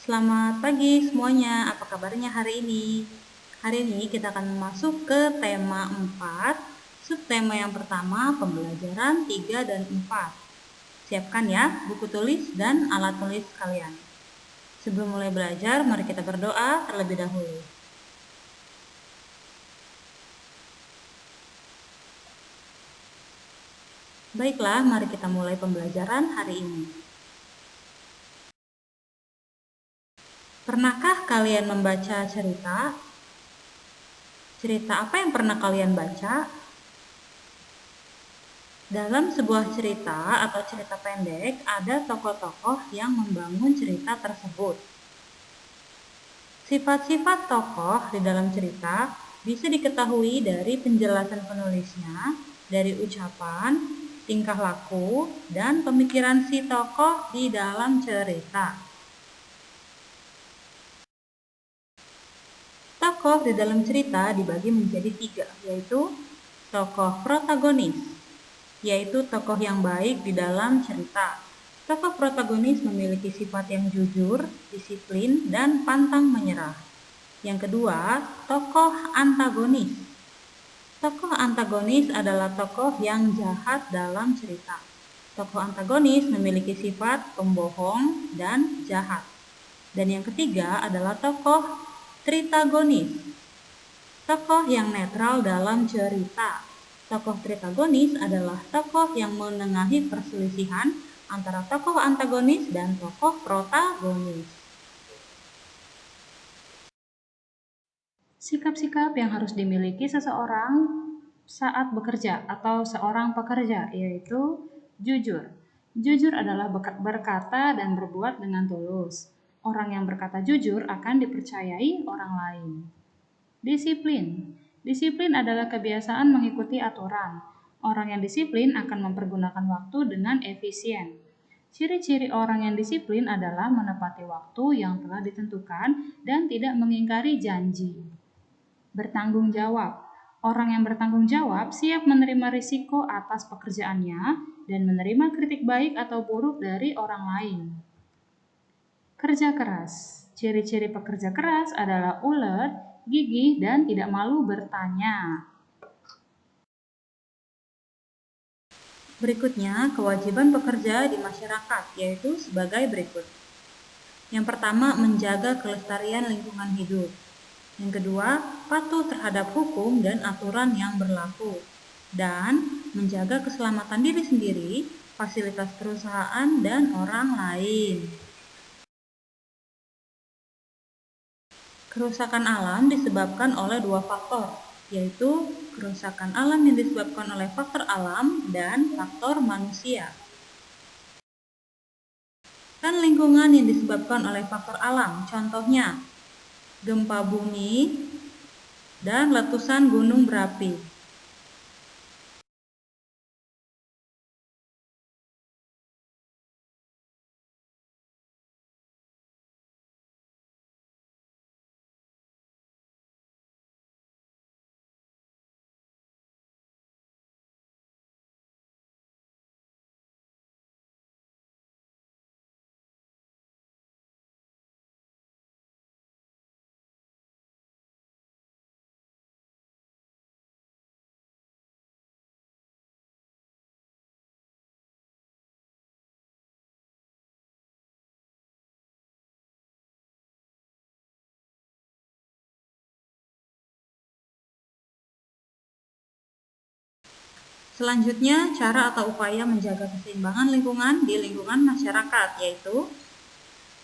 Selamat pagi semuanya, apa kabarnya hari ini? Hari ini kita akan masuk ke tema 4, subtema yang pertama pembelajaran 3 dan 4. Siapkan ya buku tulis dan alat tulis kalian. Sebelum mulai belajar, mari kita berdoa terlebih dahulu. Baiklah, mari kita mulai pembelajaran hari ini. Pernahkah kalian membaca cerita? Cerita apa yang pernah kalian baca? Dalam sebuah cerita atau cerita pendek, ada tokoh-tokoh yang membangun cerita tersebut. Sifat-sifat tokoh di dalam cerita bisa diketahui dari penjelasan penulisnya, dari ucapan, tingkah laku, dan pemikiran si tokoh di dalam cerita. Tokoh di dalam cerita dibagi menjadi 3, yaitu tokoh protagonis, yaitu tokoh yang baik di dalam cerita. Tokoh protagonis memiliki sifat yang jujur, disiplin, dan pantang menyerah. Yang kedua, tokoh antagonis. Tokoh antagonis adalah tokoh yang jahat dalam cerita. Tokoh antagonis memiliki sifat pembohong dan jahat. Dan yang ketiga adalah tokoh tritagonis. Tokoh yang netral dalam cerita. Tokoh tritagonis adalah tokoh yang menengahi perselisihan antara tokoh antagonis dan tokoh protagonis. Sikap-sikap yang harus dimiliki seseorang saat bekerja atau seorang pekerja, yaitu jujur. Jujur adalah berkata dan berbuat dengan tulus. Orang yang berkata jujur akan dipercayai orang lain. Disiplin. Disiplin adalah kebiasaan mengikuti aturan. Orang yang disiplin akan mempergunakan waktu dengan efisien. Ciri-ciri orang yang disiplin adalah menepati waktu yang telah ditentukan dan tidak mengingkari janji. Bertanggung jawab. Orang yang bertanggung jawab siap menerima risiko atas pekerjaannya dan menerima kritik baik atau buruk dari orang lain. Kerja keras. Ciri-ciri pekerja keras adalah ulet, gigih, dan tidak malu bertanya. Berikutnya, kewajiban pekerja di masyarakat, yaitu sebagai berikut. Yang pertama, menjaga kelestarian lingkungan hidup. Yang kedua, patuh terhadap hukum dan aturan yang berlaku. Dan menjaga keselamatan diri sendiri, fasilitas perusahaan, dan orang lain. Kerusakan alam disebabkan oleh 2 faktor, yaitu kerusakan alam yang disebabkan oleh faktor alam dan faktor manusia. Dan lingkungan yang disebabkan oleh faktor alam, contohnya gempa bumi dan letusan gunung berapi. Selanjutnya, cara atau upaya menjaga keseimbangan lingkungan di lingkungan masyarakat, yaitu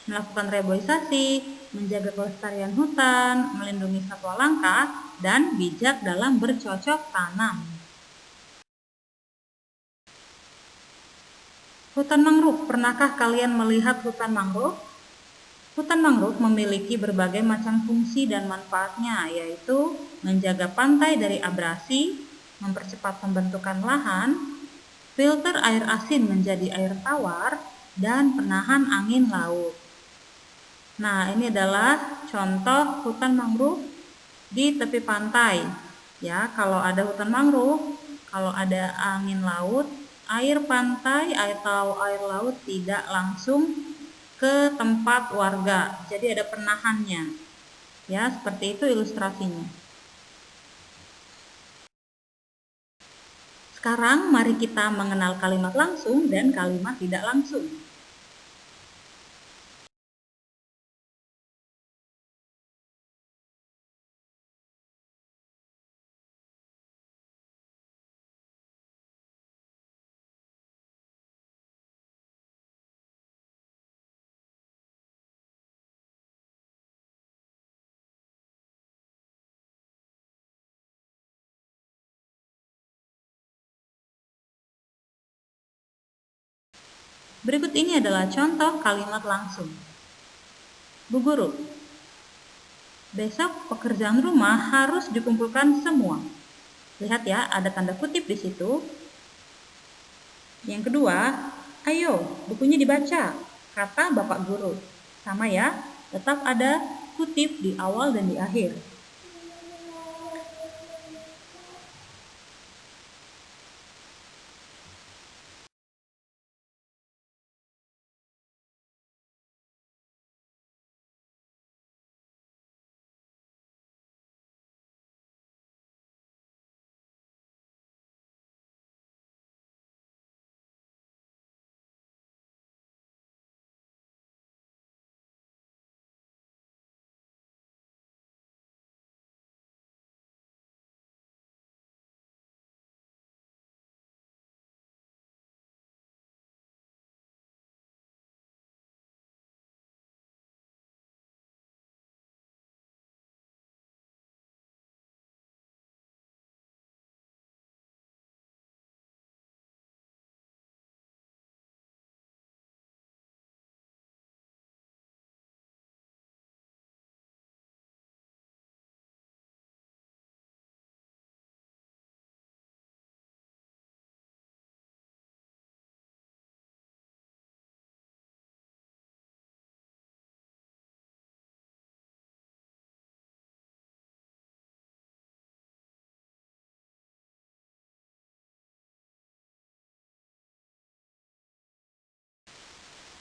melakukan reboisasi, menjaga kelestarian hutan, melindungi satwa langka, dan bijak dalam bercocok tanam. Hutan mangrove, pernahkah kalian melihat hutan mangrove? Hutan mangrove memiliki berbagai macam fungsi dan manfaatnya, yaitu menjaga pantai dari abrasi, mempercepat pembentukan lahan, filter air asin menjadi air tawar, dan penahan angin laut. Nah, ini adalah contoh hutan mangrove di tepi pantai. Ya, kalau ada hutan mangrove, kalau ada angin laut, air pantai atau air laut tidak langsung ke tempat warga. Jadi ada penahannya. Ya, seperti itu ilustrasinya. Sekarang mari kita mengenal kalimat langsung dan kalimat tidak langsung. Berikut ini adalah contoh kalimat langsung. Bu Guru, besok pekerjaan rumah harus dikumpulkan semua. Lihat ya, ada tanda kutip di situ. Yang kedua, ayo bukunya dibaca, kata Bapak Guru. Sama ya, tetap ada kutip di awal dan di akhir.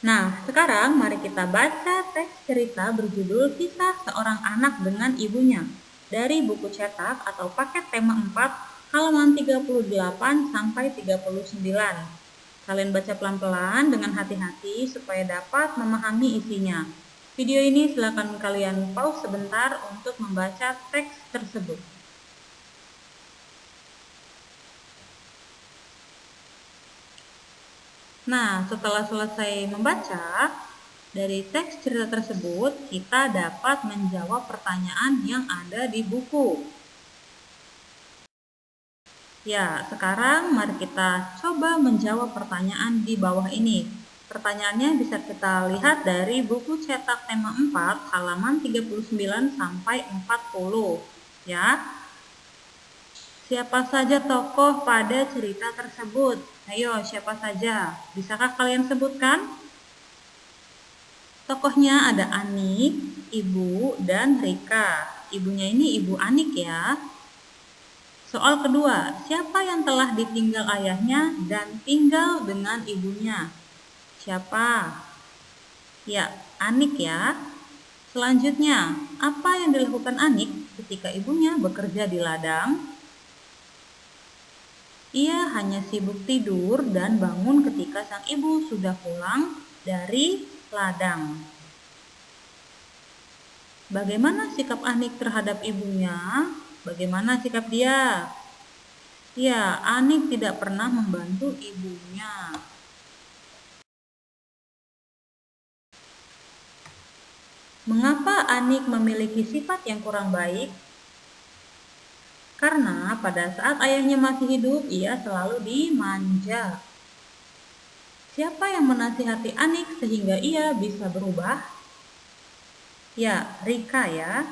Nah, sekarang mari kita baca teks cerita berjudul Kisah Seorang Anak dengan Ibunya dari buku cetak atau paket tema 4 halaman 38 sampai 39. Kalian baca pelan-pelan dengan hati-hati supaya dapat memahami isinya. Video ini silakan kalian pause sebentar untuk membaca teks tersebut. Nah, setelah selesai membaca, dari teks cerita tersebut kita dapat menjawab pertanyaan yang ada di buku. Ya, sekarang mari kita coba menjawab pertanyaan di bawah ini. Pertanyaannya bisa kita lihat dari buku cetak tema 4 halaman 39 sampai 40. Ya. Siapa saja tokoh pada cerita tersebut? Ayo, siapa saja? Bisakah kalian sebutkan? Tokohnya ada Anik, Ibu, dan Rika. Ibunya ini Ibu Anik ya. Soal kedua, siapa yang telah ditinggal ayahnya dan tinggal dengan ibunya? Siapa? Ya, Anik ya. Selanjutnya, apa yang dilakukan Anik ketika ibunya bekerja di ladang? Ia hanya sibuk tidur dan bangun ketika sang ibu sudah pulang dari ladang. Bagaimana sikap Anik terhadap ibunya? Bagaimana sikap dia? Ya, Anik tidak pernah membantu ibunya. Mengapa Anik memiliki sifat yang kurang baik? Karena pada saat ayahnya masih hidup, ia selalu dimanja. Siapa yang menasihati Anik sehingga ia bisa berubah? Ya, Rika ya.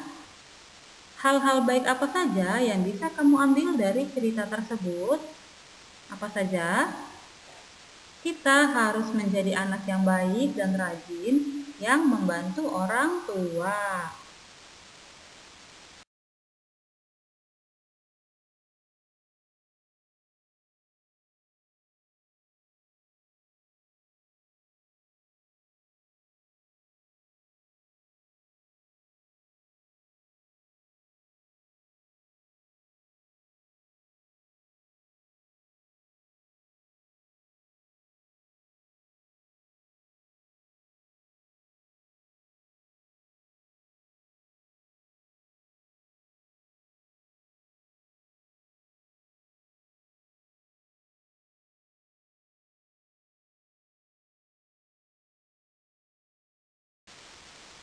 Hal-hal baik apa saja yang bisa kamu ambil dari cerita tersebut? Apa saja? Kita harus menjadi anak yang baik dan rajin yang membantu orang tua.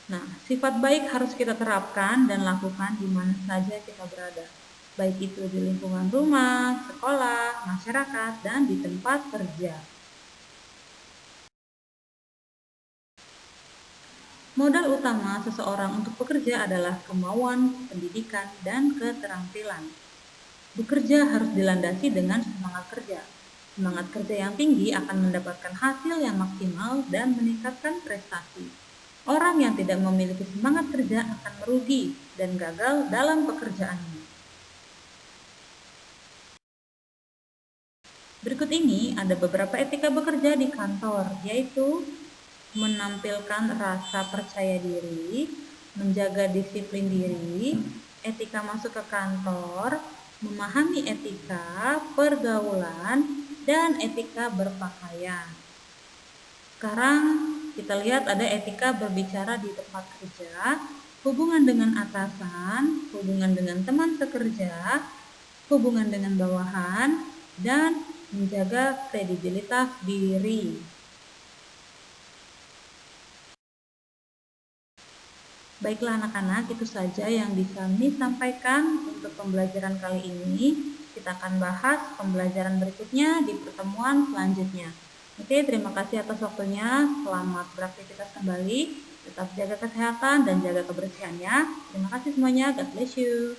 Nah, sifat baik harus kita terapkan dan lakukan di mana saja kita berada, baik itu di lingkungan rumah, sekolah, masyarakat, dan di tempat kerja. Modal utama seseorang untuk bekerja adalah kemauan, pendidikan, dan keterampilan. Bekerja harus dilandasi dengan semangat kerja. Semangat kerja yang tinggi akan mendapatkan hasil yang maksimal dan meningkatkan prestasi. Orang yang tidak memiliki semangat kerja akan merugi dan gagal dalam pekerjaannya. Berikut ini ada beberapa etika bekerja di kantor, yaitu menampilkan rasa percaya diri, menjaga disiplin diri, etika masuk ke kantor, memahami etika, pergaulan, dan etika berpakaian. Sekarang kita lihat ada etika berbicara di tempat kerja, hubungan dengan atasan, hubungan dengan teman sekerja, hubungan dengan bawahan, dan menjaga kredibilitas diri. Baiklah anak-anak, itu saja yang bisa Miss sampaikan untuk pembelajaran kali ini. Kita akan bahas pembelajaran berikutnya di pertemuan selanjutnya. Oke, terima kasih atas waktunya. Selamat beraktivitas kembali. Tetap jaga kesehatan dan jaga kebersihannya. Terima kasih semuanya. God bless you.